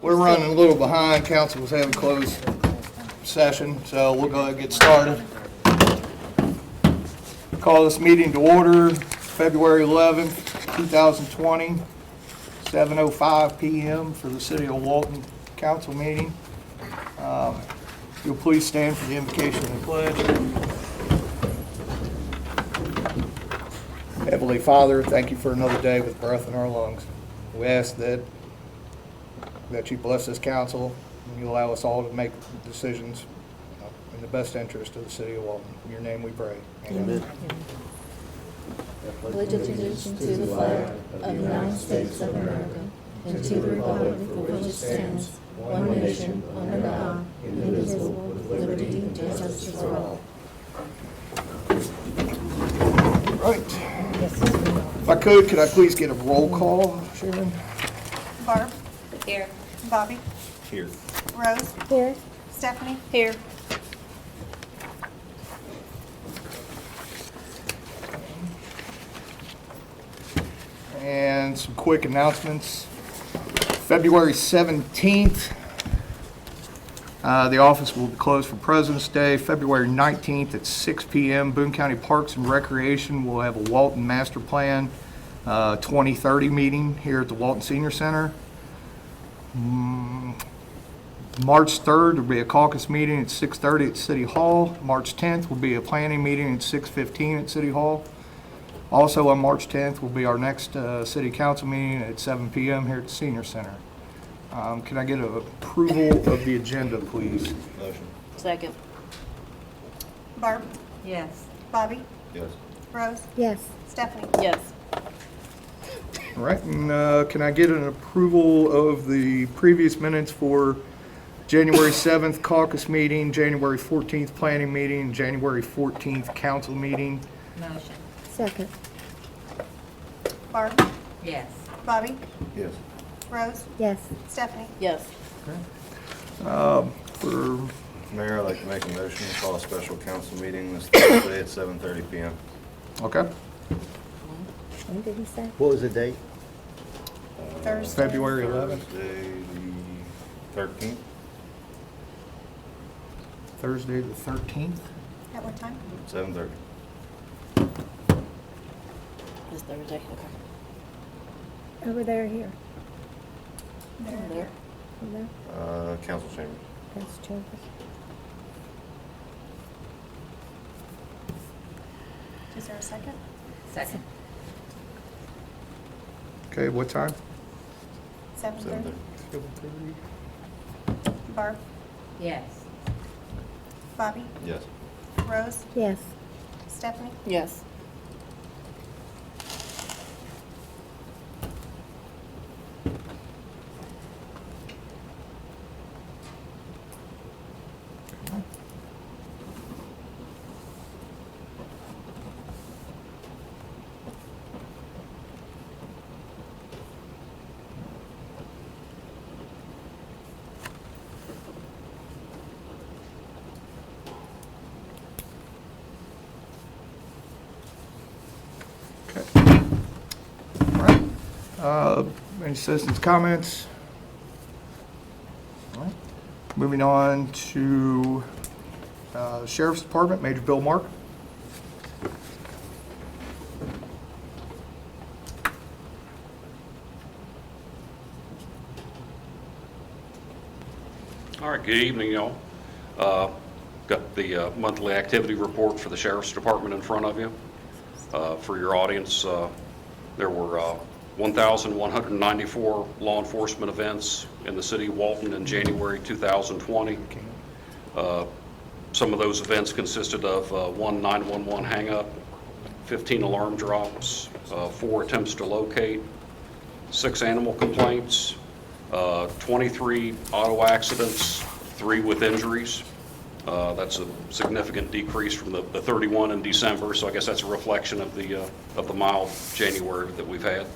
We're running a little behind. Council was having closed session, so we'll go ahead and get started. Call this meeting to order, February 11th, 2020, 7:05 p.m. for the City of Walton Council meeting. You'll please stand for the invocation and the pledge. Heavenly Father, thank you for another day with breath in our lungs. We ask that you bless this council and you allow us all to make decisions in the best interest of the City of Walton. In your name we pray. Amen. Pledge allegiance to the flag of the United States of America and to the republic for which it stands, one nation, under God, indivisible, with liberty and justice for all. Right. If I could I please get a roll call, Sharon? Barb? Here. Bobby? Here. Rose? Here. Stephanie? Here. And some quick announcements. February 17th, the office will be closed for President's Day. February 19th at 6 p.m., Boone County Parks and Recreation will have a Walton Master Plan 2030 meeting here at the Walton Senior Center. March 3rd will be a caucus meeting at 6:30 at City Hall. March 10th will be a planning meeting at 6:15 at City Hall. Also on March 10th will be our next City Council meeting at 7 p.m. here at the Senior Center. Can I get an approval of the agenda, please? Motion. Second. Barb? Yes. Bobby? Yes. Rose? Yes. Stephanie? Yes. All right, and can I get an approval of the previous minutes for January 7th caucus meeting, January 14th planning meeting, and January 14th council meeting? Motion. Second. Barb? Yes. Bobby? Yes. Rose? Yes. Stephanie? Yes. For Mayor, I'd like to make a motion to call a special council meeting this Thursday at 7:30 p.m. Okay, When did he say? What was the date? Thursday? February 11th, Thursday, the 13th. Thursday the 13th. At what time? 7:30. This Thursday. Okay. Over there, here. Over there. Over there. Council chamber. That's Chambers. Is there a second? Second. Okay, what time? 7:30? 7:30. Barb? Yes. Bobby? Yes. Rose? Yes. Stephanie? Yes. Okay. All right. Any citizens' comments? All right. Moving on to Sheriff's Department, Major Bill Mark. All right, good evening, y'all. Got the monthly activity report for the Sheriff's Department in front of you. For your audience, there were 1,194 law enforcement events in the city of Walton in January 2020. Some of those events consisted of one 911 hang-up, 15 alarm drops, 4 attempts to locate, 6 animal complaints, 23 auto accidents, 3 with injuries. That's a significant decrease from the 31 in December, so I guess that's a reflection of the mild January that we've had.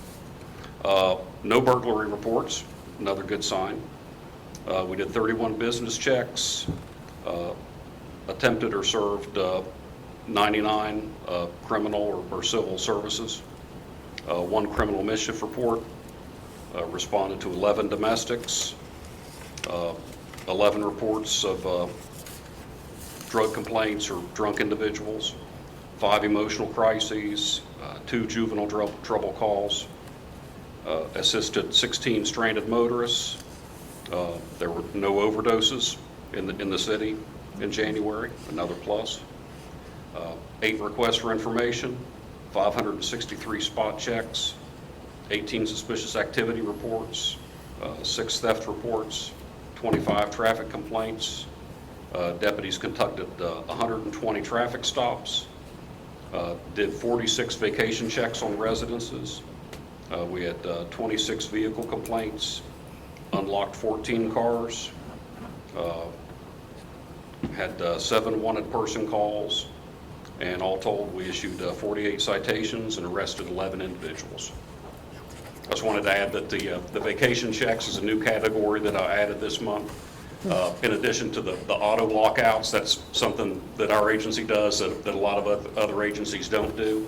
No burglary reports, another good sign. We did 31 business checks, attempted or served 99 criminal or civil services, 1 criminal mischief report, responded to 11 domestics, 11 reports of drug complaints or drunk individuals, 5 emotional crises, 2 juvenile trouble calls, assisted 16 stranded motorists. There were no overdoses in the city in January, another plus. 8 requests for information, 563 spot checks, 18 suspicious activity reports, 6 theft reports, 25 traffic complaints. Deputies conducted 120 traffic stops, did 46 vacation checks on residences. We had 26 vehicle complaints, unlocked 14 cars, had 7 wanted person calls, and all told, we issued 48 citations and arrested 11 individuals. I just wanted to add that the vacation checks is a new category that I added this month. In addition to the auto walkouts, that's something that our agency does that a lot of other agencies don't do.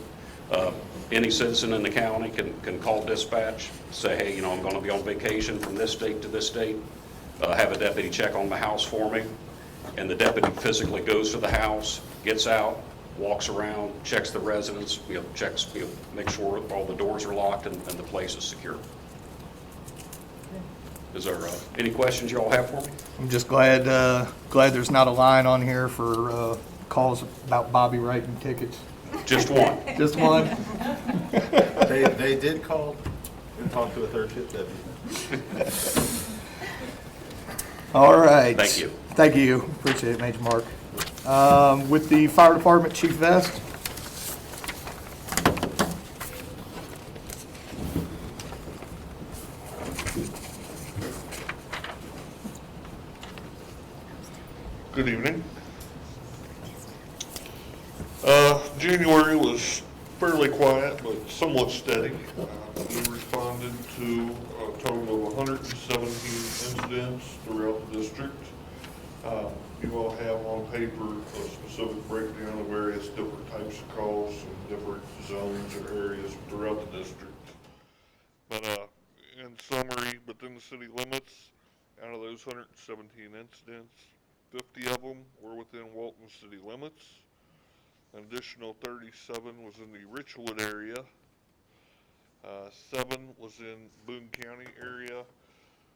Any citizen in the county can call dispatch, say, hey, you know, I'm going to be on vacation from this date to this date, have a deputy check on the house for me, and the deputy physically goes to the house, gets out, walks around, checks the residence, make sure all the doors are locked and the place is secure. Is there any questions you all have for me? I'm just glad there's not a line on here for calls about Bobby writing tickets. Just one. Just one? They did call and talk to a third shift deputy. All right. Thank you. Thank you. Appreciate it, Major Mark. With the Fire Department, Chief Vest. Good evening. January was fairly quiet, but somewhat steady. We responded to a total of 117 incidents throughout the district. You all have on paper a specific breakdown of various different types of calls and different zones or areas throughout the district. But in summary, within the city limits, out of those 117 incidents, 50 of them were within Walton city limits. An additional 37 was in the Richwood area. 7 was in Boone County area,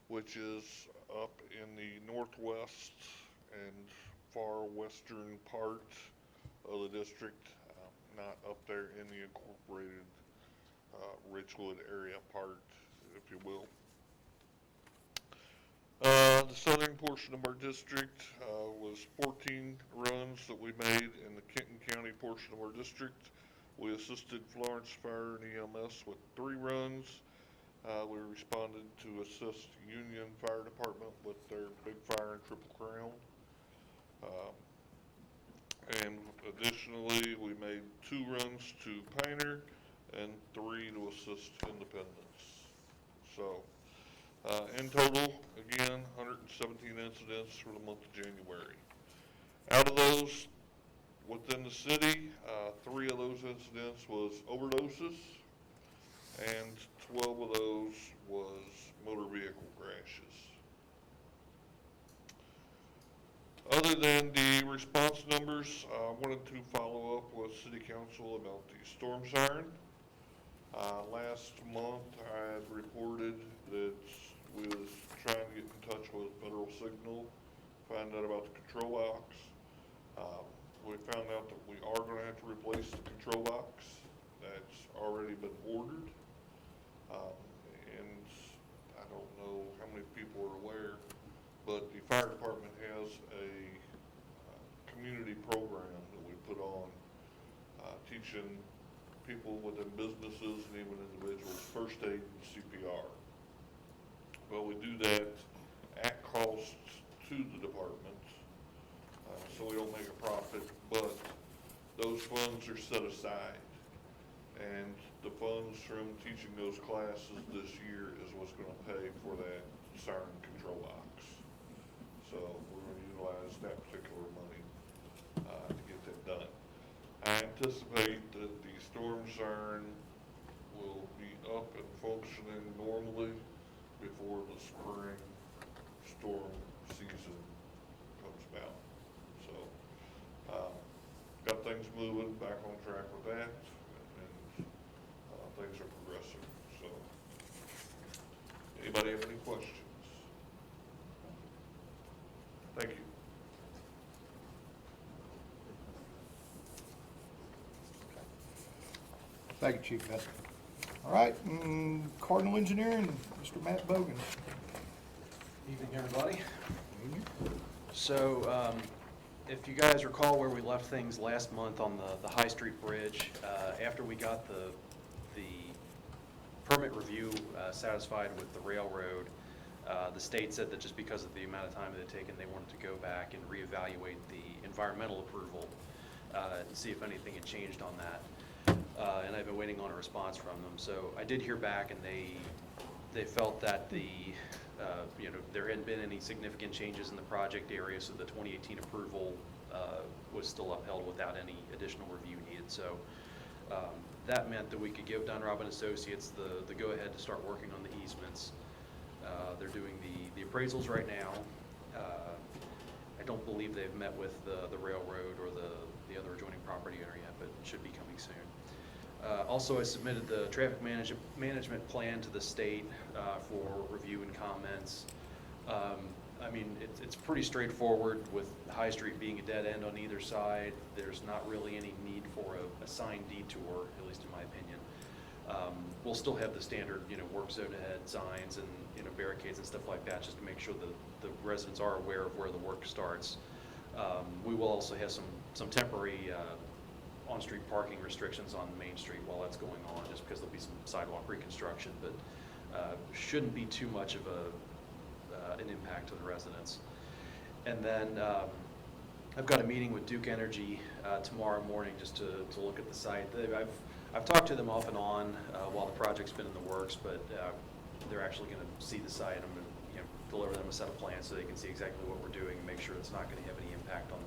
which is up in the northwest and far western part of the district, not up there in the incorporated Richwood area part, if you will. The southern portion of our district was 14 runs that we made in the Kenton County portion of our district. We assisted Florence Fire and EMS with 3 runs. We responded to assist Union Fire Department with their big fire in Triple Crown. And additionally, we made 2 runs to Pioneer and 3 to assist Independence. So, in total, again, 117 incidents for the month of January. Out of those, within the city, 3 of those incidents was overdoses, and 12 of those was motor vehicle crashes. Other than the response numbers, I wanted to follow up with City Council about the storm siren. Last month, I had reported that we was trying to get in touch with Federal Signal, find out about the control box. We found out that we are going to have to replace the control box. That's already been ordered. And I don't know how many people are aware, but the fire department has a community program that we put on, teaching people within businesses and even individuals first aid and CPR. Well, we do that at cost to the department, so we don't make a profit, but those funds are set aside. And the funds from teaching those classes this year is what's going to pay for that siren control box. So we're going to utilize that particular money to get that done. I anticipate that the storm siren will be up and functioning normally before the spring storm moving back on track with that, and things are progressing, so. Anybody have any questions? Thank you. Thank you, Chief Vest. All right, Cardinal Engineering, Mr. Matt Bogan. Evening, everybody. So, if you guys recall where we left things last month on the High Street Bridge, after we got the permit review satisfied with the railroad, the state said that just because of the amount of time it had taken, they wanted to go back and reevaluate the environmental approval and see if anything had changed on that. And I've been waiting on a response from them. So I did hear back, and they felt that there hadn't been any significant changes in the project area, so the 2018 approval was still upheld without any additional review needed. So that meant that we could give Dunrobin Associates the go-ahead to start working on the easements. They're doing the appraisals right now. I don't believe they've met with the railroad or the other adjoining property owner yet, but it should be coming soon. Also, I submitted the traffic management plan to the state for review and comments. I mean, it's pretty straightforward with High Street being a dead end on either side. There's not really any need for a signed detour, at least in my opinion. We'll still have the standard, work zone ahead signs and, barricades and stuff like that, just to make sure that the residents are aware of where the work starts. We will also have some temporary on-street parking restrictions on Main Street while that's going on, just because there'll be some sidewalk reconstruction, but shouldn't be too much of an impact to the residents. And then I've got a meeting with Duke Energy tomorrow morning just to look at the site. I've talked to them off and on while the project's been in the works, but they're actually going to see the site. I'm going to deliver them a set of plans so they can see exactly what we're doing and make sure it's not going to have any impact on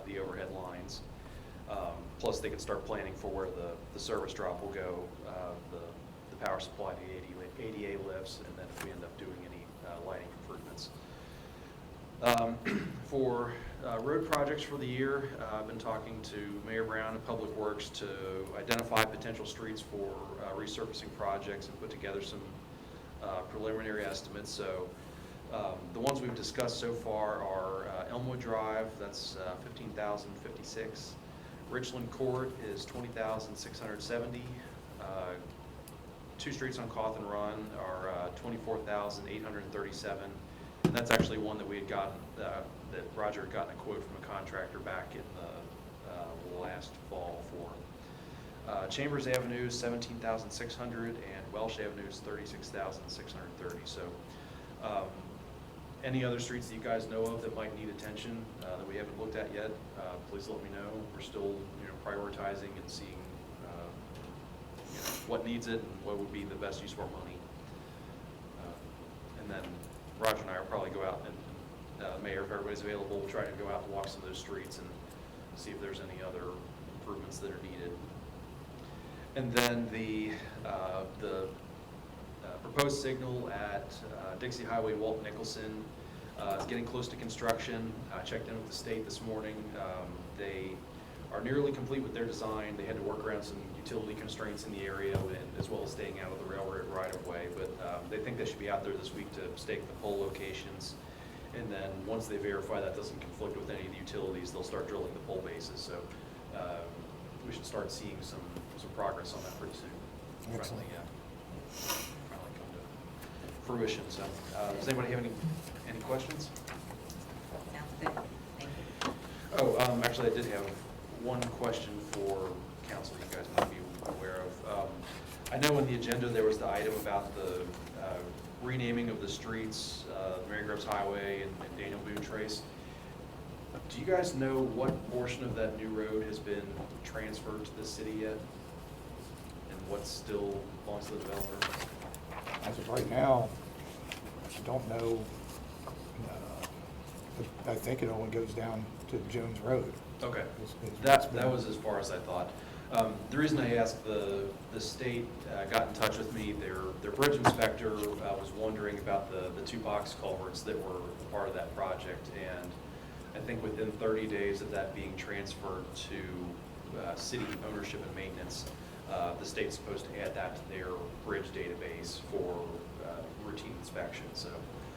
the overhead lines. Plus, they can start planning for where the service drop will go, the power supply, the ADA lifts, and then if we end up doing any lighting improvements. For road projects for the year, I've been talking to Mayor Brown and Public Works to identify potential streets for resurfacing projects and put together some preliminary estimates. So the ones we've discussed so far are Elmwood Drive, that's $15,056. Richland Court is $20,670. Two streets on Cawthon Run are $24,837. And that's actually one that we had gotten, that Roger had gotten a quote from a contractor back in the last fall for. Chambers Avenue is $17,600 and Welsh Avenue is $36,630. So any other streets that you guys know of that might need attention that we haven't looked at yet, please let me know. We're still prioritizing and seeing what needs it and what would be the best use of our money. And then Roger and I will probably go out and Mayor, if everybody's available, we'll try to go out and walk some of those streets and see if there's any other improvements that are needed. And then the proposed signal at Dixie Highway, Walt Nicholson, is getting close to construction. I checked in with the state this morning. They are nearly complete with their design. They had to work around some utility constraints in the area, and as well as staying out of the railroad right-of-way. But they think they should be out there this week to stake the pole locations. And then once they verify that doesn't conflict with any of the utilities, they'll start drilling the pole bases. So we should start seeing some progress on that pretty soon. Excellent. Finally come to fruition. So does anybody have any questions? Sounds good. Thank you. Oh, actually, I did have one question for council you guys might be aware of. I know in the agenda there was the item about the renaming of the streets, Mary Groves Highway and Daniel Boone Trace. Do you guys know what portion of that new road has been transferred to the city yet? And what still belongs to the developer? As of right now, I don't know. I think it only goes down to Jones Road. Okay, It's that been- was as far as I thought. The reason I asked, the state got in touch with me. Their bridge inspector was wondering about the two box culverts that were part of that project, and I think within 30 days of that being transferred to city ownership and maintenance, the state's supposed to add that to their bridge database for routine inspection, so.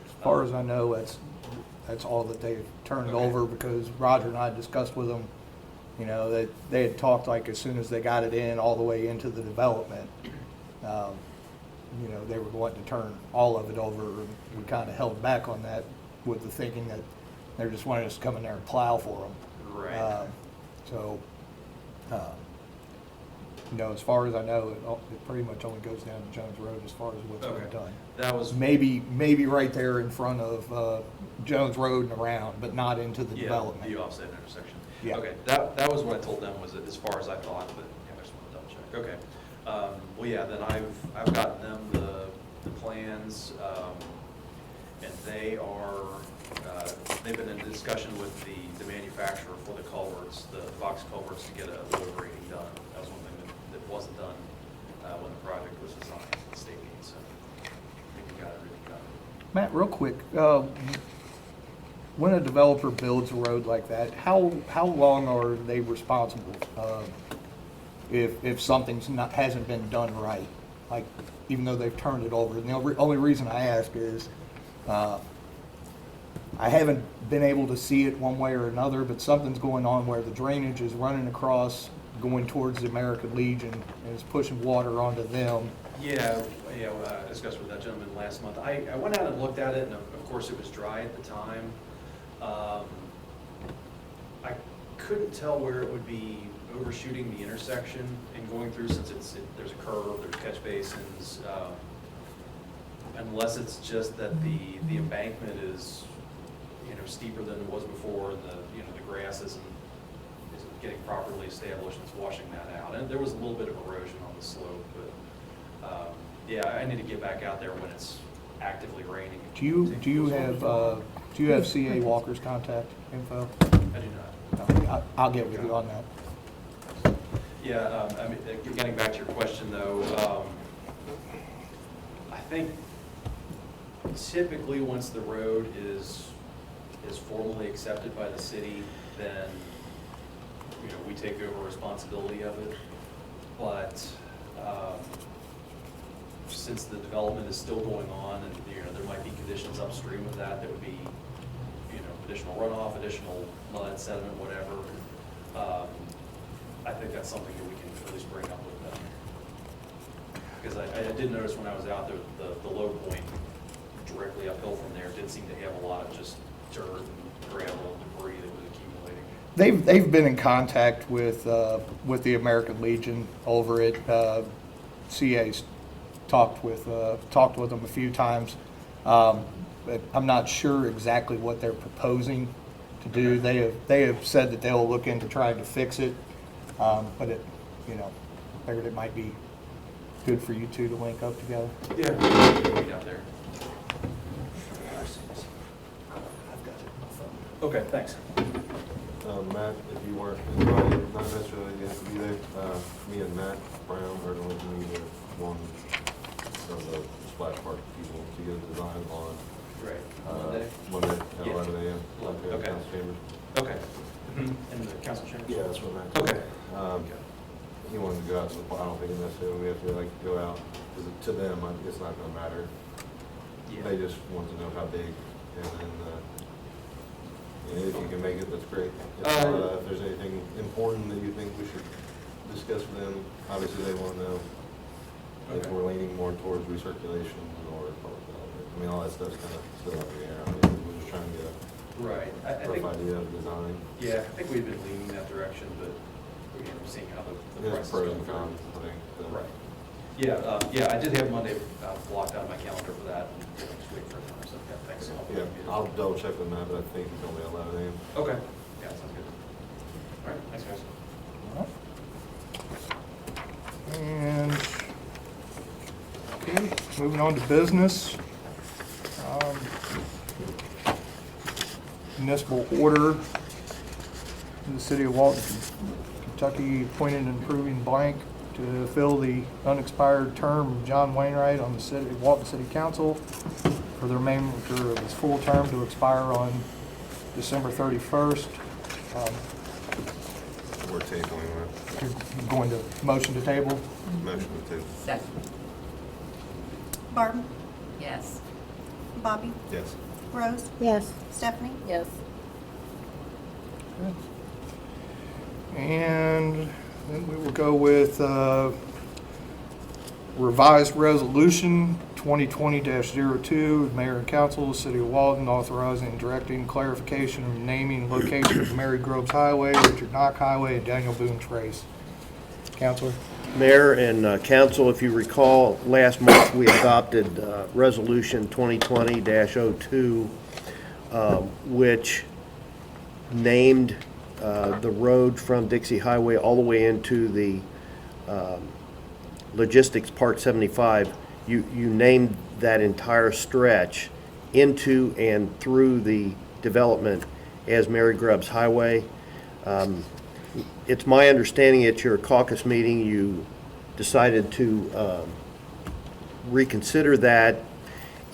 As far as I know, that's all that they've turned Okay. over, because Roger and I discussed with them, you know, that they had talked like as soon as they got it in all the way into the development, you know, they were going to turn all of it over, and we kind of held back on that with the thinking that they're just wanting us to come in there and plow for them. Right. So, you know, as far as I know, it pretty much only goes down to Jones Road as far as what's been Okay. done. That was. Maybe right there in front of Jones Road and around, but not into the development. The offset intersection. Yeah. Okay, that was what I told them, was as far as I thought, but yeah, I just want to double check. Okay. Well, yeah, then I've gotten them the plans, and they've been in discussion with the manufacturer for the culverts, the box culverts, to get a load rating done. That was one thing that wasn't done when the project was designed at the state meeting, so I think we got it really done. Matt, real quick, when a developer builds a road like that, how long are they responsible if something's hasn't been done right? Like, even though they've turned it over. And the only reason I ask is I haven't been able to see it one way or another, but something's going on where the drainage is running across, going towards the American Legion, and it's pushing water onto them. Yeah, I discussed with that gentleman last month. I went out and looked at it, and of course it was dry at the time. I couldn't tell where it would be overshooting the intersection and going through, since there's a curve, there's catch basins, unless it's just that the embankment is, you know, steeper than it was before, and the grass isn't getting properly established, and it's washing that out. And there was a little bit of erosion on the slope, but yeah, I need to get back out there when it's actively raining. Do you have CA Walker's contact info? I do not. No, I'll get with you on that. Yeah, I mean, getting back to your question though, I think typically once the road is formally accepted by the city, then, you know, we take over responsibility of it. But since the development is still going on, and, you know, there might be conditions upstream of that would be, you know, additional runoff, additional mud, sediment, whatever. I think that's something that we can at least bring up with them. Because I did notice when I was out there, the low point directly uphill from there did seem to have a lot of just dirt and gravel and debris that was accumulating. They've been in contact with the American Legion over it. CA's talked with them a few times. But I'm not sure exactly what they're proposing to do. They have said that they'll look into trying to fix it, but it, you know, figured it might be good for you two to link up together. Yeah, meet out there. Okay, thanks. Matt, if you weren't invited, not necessarily you have to be there, me and Matt Brown are going to meet with one of the splash park people to get a design on Right. Monday? Monday at Yeah. 11 a.m. Okay. at Council Chambers. Okay. In the council chamber? Yeah, that's what Matt. Okay. He wanted to go out, so I don't think necessarily we have to like go out, because to them, it's not gonna matter. Yeah. They just want to know how big, and then, if you can make it, that's great. If there's anything important that you think we should discuss with them, obviously they wanna know if Okay. we're leaning more towards recirculation or public development. I mean, all that stuff's kind of still up in the air. I mean, we're just trying to get Right. a rough idea of design. Yeah, I think we've been leaning that direction, but, you know, seeing how the There's prices pros go and through. cons, I think. so. Right. Yeah, I did have Monday blocked out on my calendar for that, and you know, just wait for a time, so, yeah, thanks. Yeah, I'll double check with Matt, but I think it's only 11 a.m. Okay, yeah, sounds good. All right, thanks, guys. And, okay, moving on to business. Municipal order in the city of Walton, Kentucky, appointed and approving blank to fill the unexpired term of John Wainwright on the Walton City Council for the remainder of his full term to expire on December 31st. We're tabling You're going to motion to table? that. Motion to table. Second. Barb, Yes. Bobby, Yes. Rose, Yes. Stephanie, Yes. And then we will go with revised resolution 2020-02, Mayor and Council, City of Walden, authorizing and directing clarification of naming and location of Mary Groves Highway, Richard Knox Highway, and Daniel Boone Trace. Counselor? Mayor and council, if you recall, last month we adopted Resolution 2020-02, which named the road from Dixie Highway all the way into the Logistics Park 75. You named that entire stretch into and through the development as Mary Grubbs Highway. It's my understanding at your caucus meeting, you decided to reconsider that,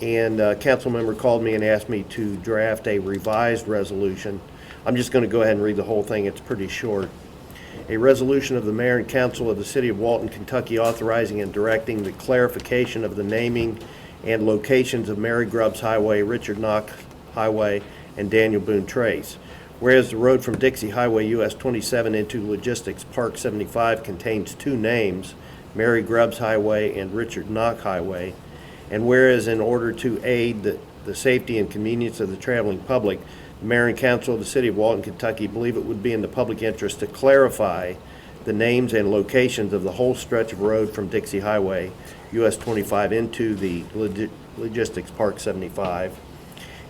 and a council member called me and asked me to draft a revised resolution. I'm just going to go ahead and read the whole thing. It's pretty short. A resolution of the mayor and council of the city of Walton, Kentucky, authorizing and directing the clarification of the naming and locations of Mary Grubbs Highway, Richard Knox Highway, and Daniel Boone Trace. Whereas the road from Dixie Highway US 27 into Logistics Park 75 contains two names, Mary Grubbs Highway and Richard Knox Highway, and whereas in order to aid the safety and convenience of the traveling public, the mayor and council of the city of Walton, Kentucky believe it would be in the public interest to clarify the names and locations of the whole stretch of road from Dixie Highway US 25 into the Logistics Park 75.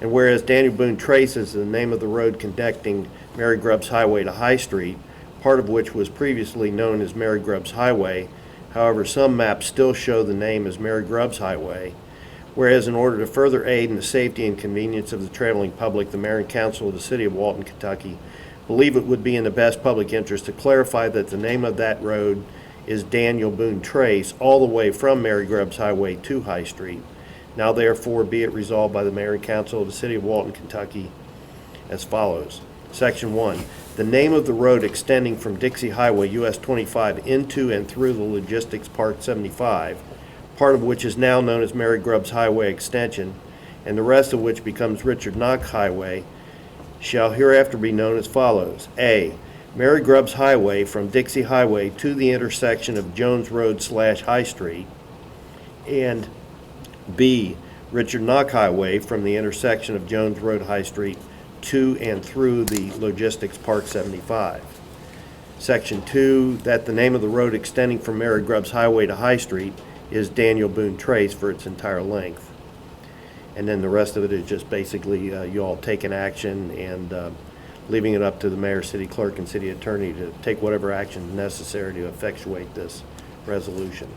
And whereas Daniel Boone Trace is the name of the road connecting Mary Grubbs Highway to High Street, part of which was previously known as Mary Grubbs Highway. However, some maps still show the name as Mary Grubbs Highway. Whereas in order to further aid in the safety and convenience of the traveling public, the mayor and council of the city of Walton, Kentucky believe it would be in the best public interest to clarify that the name of that road is Daniel Boone Trace all the way from Mary Grubbs Highway to High Street. Now therefore be it resolved by the mayor and council of the city of Walton, Kentucky as follows. Section 1. The name of the road extending from Dixie Highway US 25 into and through the Logistics Park 75, part of which is now known as Mary Grubbs Highway Extension, and the rest of which becomes Richard Knox Highway, shall hereafter be known as follows. A. Mary Grubbs Highway from Dixie Highway to the intersection of Jones Road / High Street, and B. Richard Knox Highway from the intersection of Jones Road High Street to and through the Logistics Park 75. Section 2, that the name of the road extending from Mary Grubbs Highway to High Street is Daniel Boone Trace for its entire length. And then the rest of it is just basically you all taking action and leaving it up to the mayor, city clerk, and city attorney to take whatever action necessary to effectuate this resolution.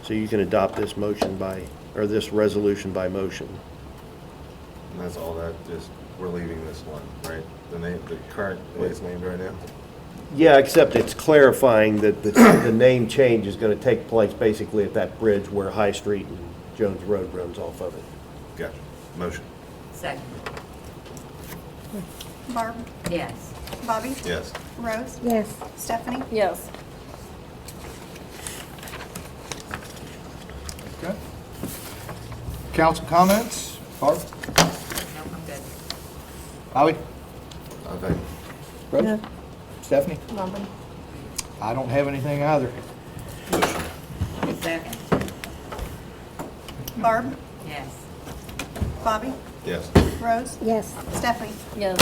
So you can adopt this motion or this resolution by motion. And that's all that, just, we're leaving this one, right? The name, the current way it's named right now? Yeah, except it's clarifying that the name change is going to take place basically at that bridge where High Street and Jones Road runs off of it. Gotcha. Motion. Second. Barb, Yes. Bobby, Yes. Rose, Yes. Stephanie, Yes. Okay. Council comments? Barb? No, I'm good. Howie? Okay. Rose? No. Stephanie? Nothing. I don't have anything either. Second. Barb, Yes. Bobby, Yes. Rose, Yes. Stephanie, Yes.